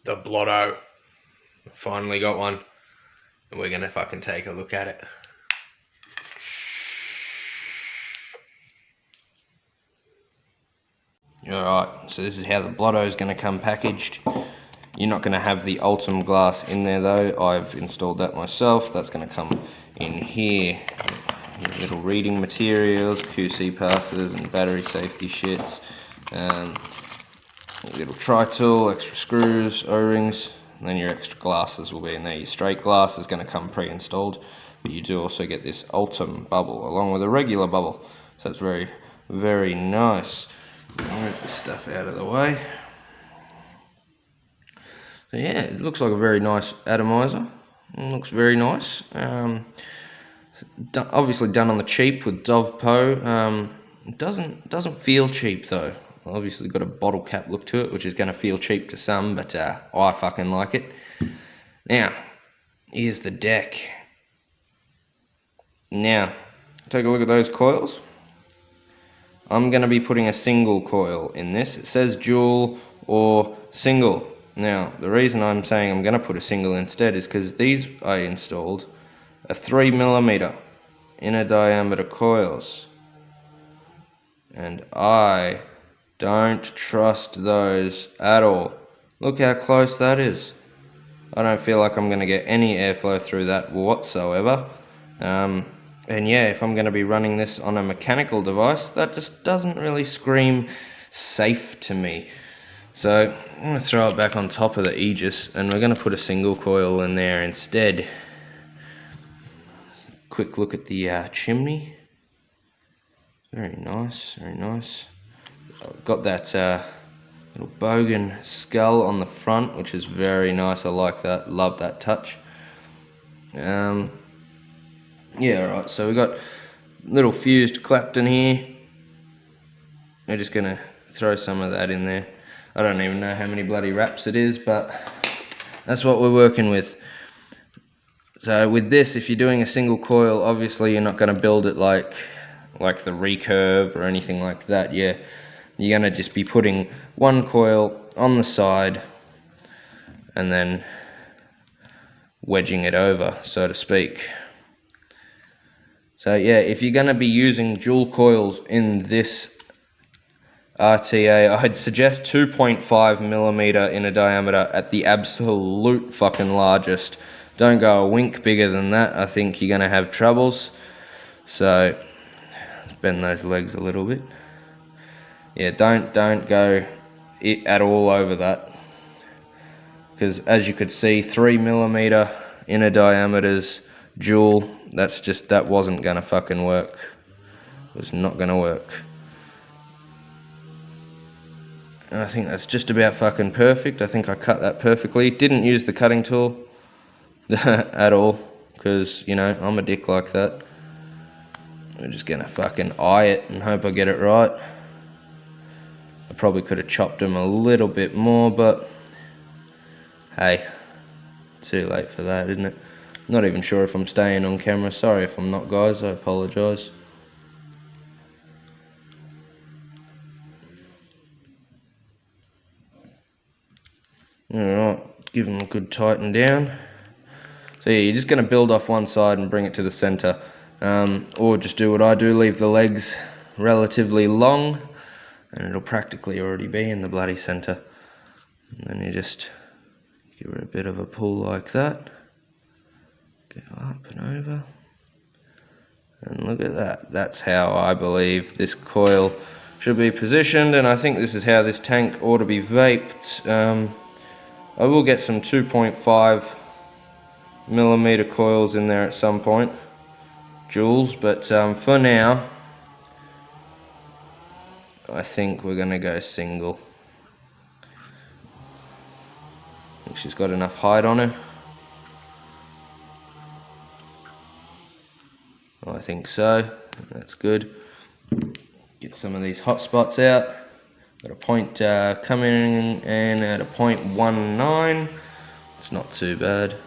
the Blotto. Finally got one, and we're gonna fucking take a look at it. Alright, so this is how the Blotto is going to come packaged. You're not going to have the Ultim glass in there though. I've installed that myself. That's going to come in here. Little reading materials, QC passes and battery safety shits. Little tri-tool, extra screws, O-rings, and then your extra glasses will be in there. Your straight glass is going to come pre-installed, but you do also get this Ultim bubble along with a regular bubble. So it's very, very nice. Move this stuff out of the way. So yeah, it looks like a very nice atomizer. It looks very nice. Obviously done on the cheap with Dovpo. It doesn't feel cheap though. Obviously got a bottle cap look to it, which is going to feel cheap to some, but I fucking like it. Now, here's the deck. Now, take a look at those coils. I'm going to be putting a single coil in this. It says dual or single. Now, the reason I'm saying I'm going to put a single instead is because these I installed are 3mm inner diameter coils. And I don't trust those at all. Look how close that is. I don't feel like I'm going to get any airflow through that whatsoever. And yeah, if I'm going to be running this on a mechanical device, that just doesn't really scream safe to me. So I'm going to throw it back on top of the Aegis, and we're going to put a single coil in there instead. Quick look at the chimney. Very nice, very nice. I've got that little Bogan skull on the front, which is very nice. I like that, love that touch. Yeah, right, so we got little fused Clapton here. We're just gonna throw some of that in there. I don't even know how many bloody wraps it is, but that's what we're working with. So with this, if you're doing a single coil, obviously you're not gonna build it like the recurve or anything like that. Yeah, you're gonna just be putting one coil on the side and then wedging it over, so to speak. So yeah, if you're going to be using dual coils in this RTA, I'd suggest 2.5mm inner diameter at the absolute fucking largest. Don't go a wink bigger than that. I think you're going to have troubles. So let's bend those legs a little bit. Yeah, don't go at all over that, because as you could see, 3mm inner diameters dual, that wasn't gonna fucking work. It was not gonna work. And I think that's just about fucking perfect. I think I cut that perfectly. Didn't use the cutting tool at all, because, you know, I'm a dick like that. We're just gonna fucking eye it and hope I get it right. I probably could have chopped them a little bit more, but hey, too late for that, isn't it? Not even sure if I'm staying on camera. Sorry if I'm not, guys. I apologise. Alright, give them a good tighten down. So yeah, you're just going to build off one side and bring it to the centre. Or just do what I do, leave the legs relatively long, and it'll practically already be in the bloody centre. And then you just give it a bit of a pull like that. Go up and over. And look at that. That's how I believe this coil should be positioned, and I think this is how this tank ought to be vaped. I will get some 2.5mm coils in there at some point, joules, but for now I think we're going to go single. I think she's got enough height on her. I think so. That's good. Get some of these hot spots out. Got a point coming in at a 0.19. It's not too bad.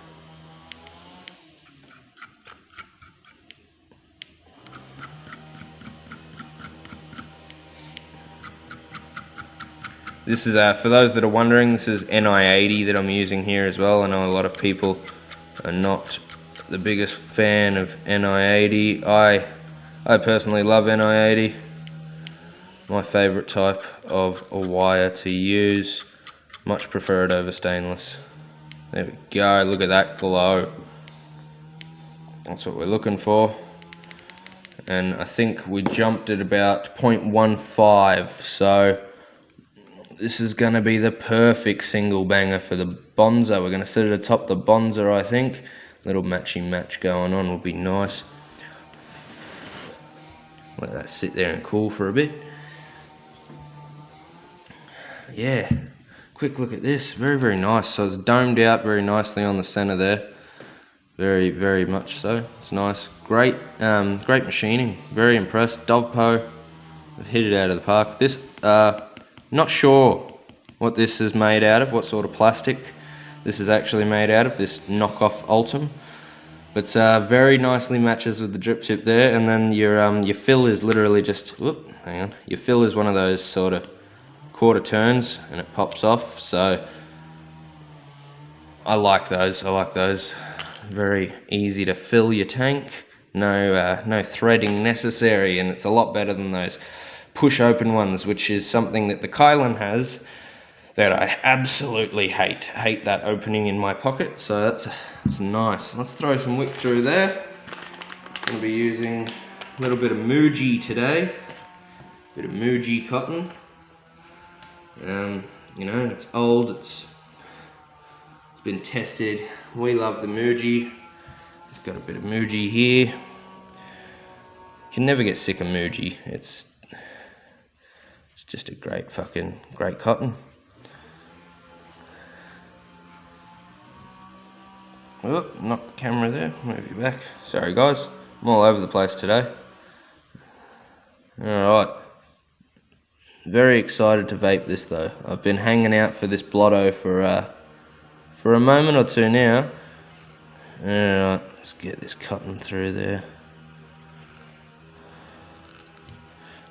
This is, for those that are wondering, this is NI80 that I'm using here as well. I know a lot of people are not the biggest fan of NI80. I personally love NI80. My favourite type of a wire to use. Much prefer it over stainless. There we go, look at that glow. That's what we're looking for. And I think we jumped at about 0.15, so this is going to be the perfect single banger for the Bonza. We're going to sit it atop the Bonza, I think. Little matchy match going on will be nice. Let that sit there and cool for a bit. Yeah, quick look at this. Very, very nice. So it's domed out very nicely on the center there. Very, very much so. It's nice. Great, great machining. Very impressed. Dovpo, hit it out of the park. This, not sure what this is made out of, what sort of plastic this is actually made out of, this knockoff Ultim. But very nicely matches with the drip tip there, and then your fill is literally just, whoop, hang on, your fill is one of those sort of quarter turns and it pops off, so I like those. Very easy to fill your tank, no threading necessary, and it's a lot better than those push open ones, which is something that the Kylan has that I absolutely hate that opening in my pocket. So that's nice. Let's throw some wick through there. I'm going to be using a little bit of Muji today, bit of Muji cotton. You know, it's old, it's been tested. We love the Muji. It's got a bit of Muji here. You can never get sick of Muji. It's just a great cotton. Oh, knocked the camera there. Move you back. Sorry guys, I'm all over the place today. Alright. Very excited to vape this though. I've been hanging out for this Blotto for a moment or two now. Alright, let's get this cotton through there.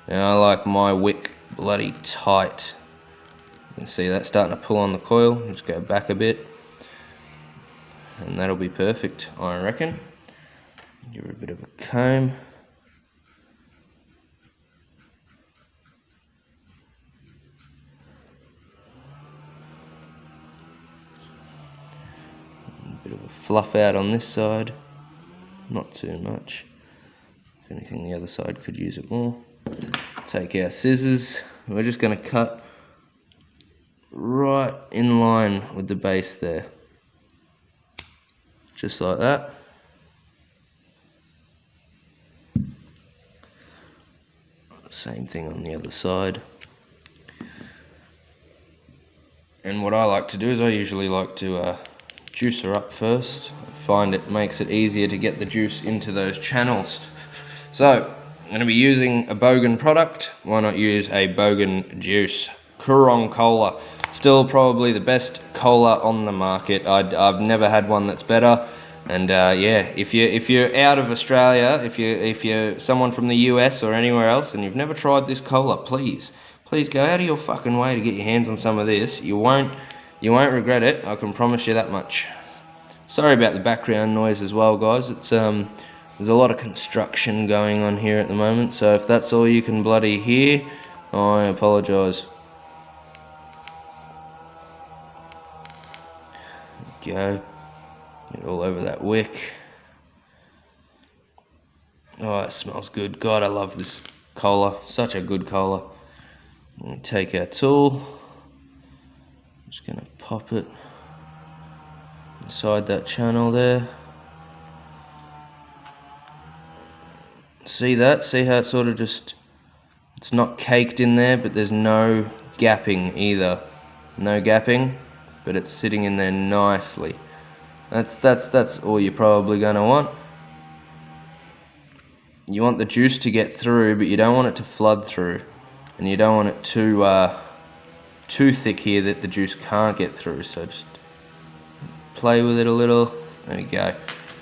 Now I like my wick bloody tight. You can see that starting to pull on the coil. Just go back a bit. And that'll be perfect, I reckon. Give her a bit of a comb. A bit of a fluff out on this side, not too much. If anything, the other side could use it more. Take our scissors. We're just going to cut right in line with the base there. Just like that. Same thing on the other side. And what I like to do is I usually like to juice her up first. I find it makes it easier to get the juice into those channels. So, I'm going to be using a Bogan product. Why not use a Bogan juice? Kurong Cola. Still probably the best cola on the market. I've never had one that's better. And yeah, if you're out of Australia, if you're someone from the US or anywhere else and you've never tried this cola, please go out of your fucking way to get your hands on some of this. You won't regret it. I can promise you that much. Sorry about the background noise as well, guys. It's there's a lot of construction going on here at the moment, so if that's all you can bloody hear, I apologise. Go. Get all over that wick. Oh, it smells good. God, I love this cola. Such a good cola. I'm going to take our tool. I'm just going to pop it inside that channel there. See that? See how it sort of just, it's not caked in there, but there's no gapping either. No gapping, but it's sitting in there nicely. That's all you're probably going to want. You want the juice to get through, but you don't want it to flood through. And you don't want it too thick here that the juice can't get through. So just play with it a little. There we go.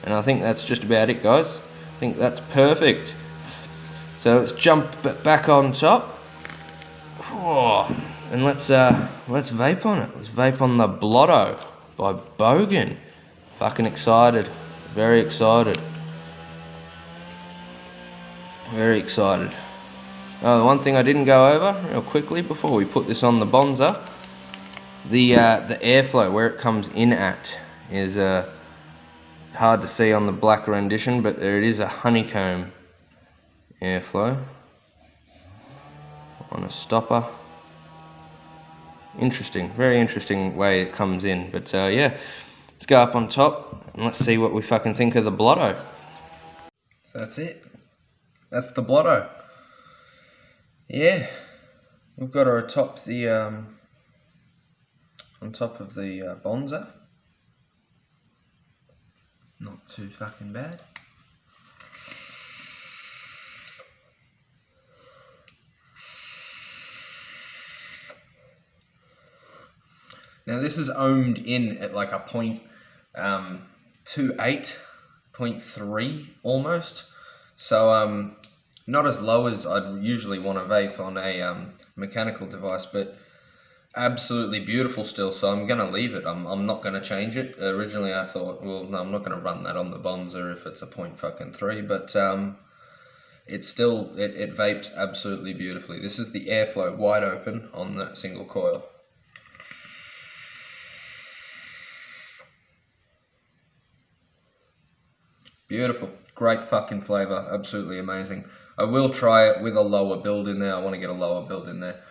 And I think that's just about it, guys. I think that's perfect. So let's jump back on top. Oh, and let's vape on it. Let's vape on the Blotto by Bogan. Fucking excited, very excited, very excited. The one thing I didn't go over real quickly before we put this on the Bonza, the airflow, where it comes in at, is hard to see on the black rendition, but there it is, a honeycomb airflow on a stopper. Interesting, very interesting way it comes in. But yeah, let's go up on top and let's see what we fucking think of the Blotto. So that's it. That's the Blotto. Yeah, we've got her atop the on top of the Bonza. Not too fucking bad. Now this is ohmed in at like a 0.28, 0.3 almost. So not as low as I'd usually want to vape on a mechanical device, but absolutely beautiful still. So I'm gonna leave it. I'm not gonna change it. Originally I thought, well, no, I'm not gonna run that on the Bonza if it's a 0.3, but it's still, it vapes absolutely beautifully. This is the airflow wide open on the single coil. Beautiful, great fucking flavour, absolutely amazing. I will try it with a lower build in there. I want to get a lower build in there.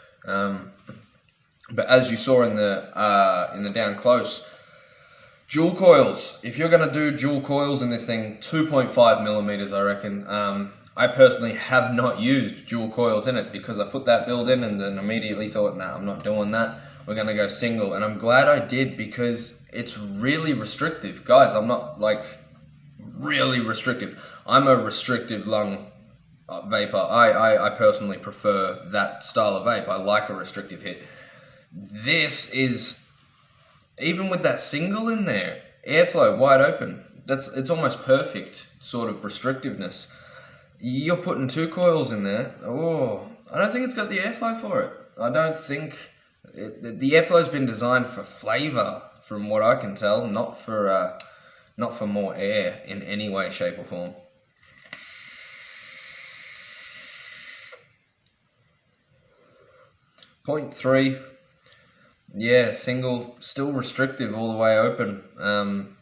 But as you saw in the down close, dual coils. If you're going to do dual coils in this thing, 2.5 millimeters, I reckon. I personally have not used dual coils in it because I put that build in and then immediately thought, nah, I'm not doing that. We're going to go single, and I'm glad I did because it's really restrictive, guys. I'm not like really restrictive. I'm a restrictive lung vapor. I personally prefer that style of vape. I like a restrictive hit. This is, even with that single in there, airflow wide open, it's almost perfect sort of restrictiveness. You're putting two coils in there. Oh, I don't think it's got the airflow for it. I don't think the airflow's been designed for flavor, from what I can tell, not for more air in any way, shape or form. .3, yeah, single, still restrictive all the way open.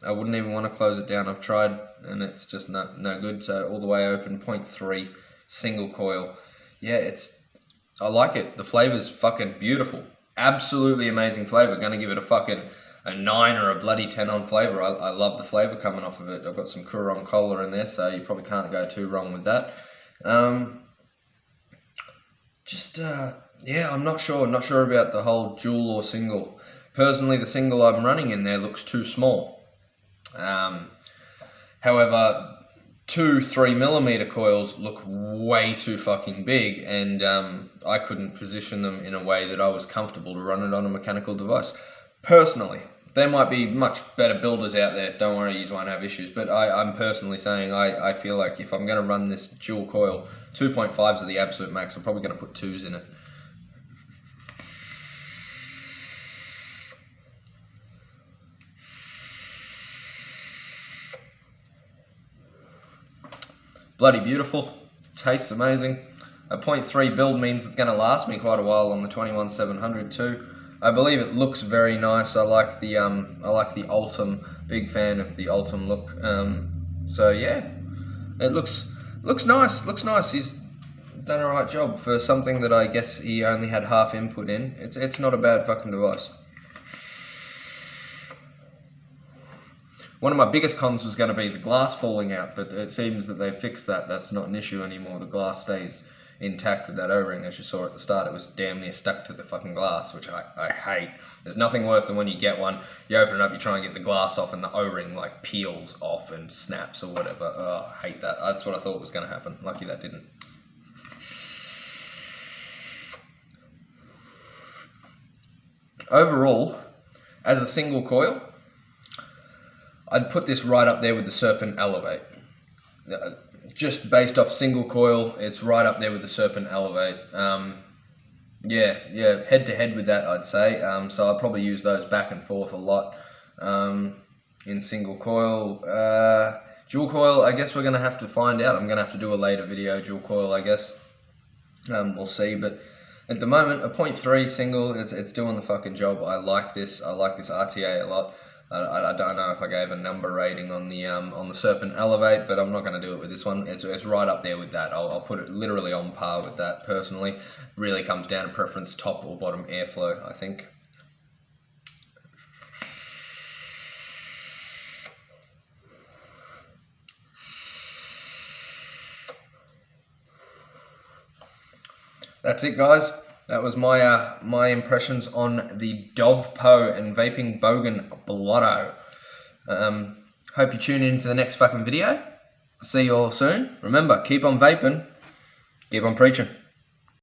I wouldn't even want to close it down. I've tried and it's just no good. So all the way open, 0.3, single coil. Yeah, I like it. The flavor's fucking beautiful. Absolutely amazing flavor. Gonna give it a 9 or a bloody 10 on flavor. I love the flavor coming off of it. I've got some Coorong Cola in there, so you probably can't go too wrong with that. Yeah, I'm not sure about the whole dual or single. Personally, the single I'm running in there looks too small. However, 2-3 millimeter coils look way too fucking big, and I couldn't position them in a way that I was comfortable to run it on a mechanical device. Personally, there might be much better builders out there, don't worry, you won't have issues, but I'm personally saying I feel like if I'm going to run this dual coil, 2.5s are the absolute max. I'm probably going to put 2s in it. Bloody beautiful, tastes amazing. A 0.3 build means it's going to last me quite a while on the 21700 too. I believe it looks very nice. I like the Ultim. Big fan of the Ultim look. So yeah, it looks nice. Looks nice. He's done a right job for something that I guess he only had half input in. It's not a bad fucking device. One of my biggest cons was going to be the glass falling out, but it seems that they've fixed that. That's not an issue anymore. The glass stays intact with that O-ring. As you saw at the start, it was damn near stuck to the fucking glass, which I hate. There's nothing worse than when you get one, you open it up, you try and get the glass off, and the O-ring like peels off and snaps or whatever. Oh, I hate that. That's what I thought was going to happen. Lucky that didn't. Overall, as a single coil, I'd put this right up there with the Serpent Elevate. Just based off single coil, it's right up there with the Serpent Elevate. Yeah, head to head with that, I'd say. So I'll probably use those back and forth a lot in single coil. Dual coil, I guess we're going to have to find out. I'm going to have to do a later video, dual coil, I guess. We'll see, but at the moment, a 0.3 single, it's doing the fucking job. I like this RTA a lot. I don't know if I gave a number rating on the Serpent Elevate, but I'm not going to do it with this one. It's right up there with that. I'll put it literally on par with that personally. Really comes down to preference, top or bottom airflow, I think. That's it, guys. That was my my impressions on the Dovpo and Vaping Bogan Blotto. Hope you tune in for the next fucking video. See you all soon. Remember, keep on vaping, keep on preaching.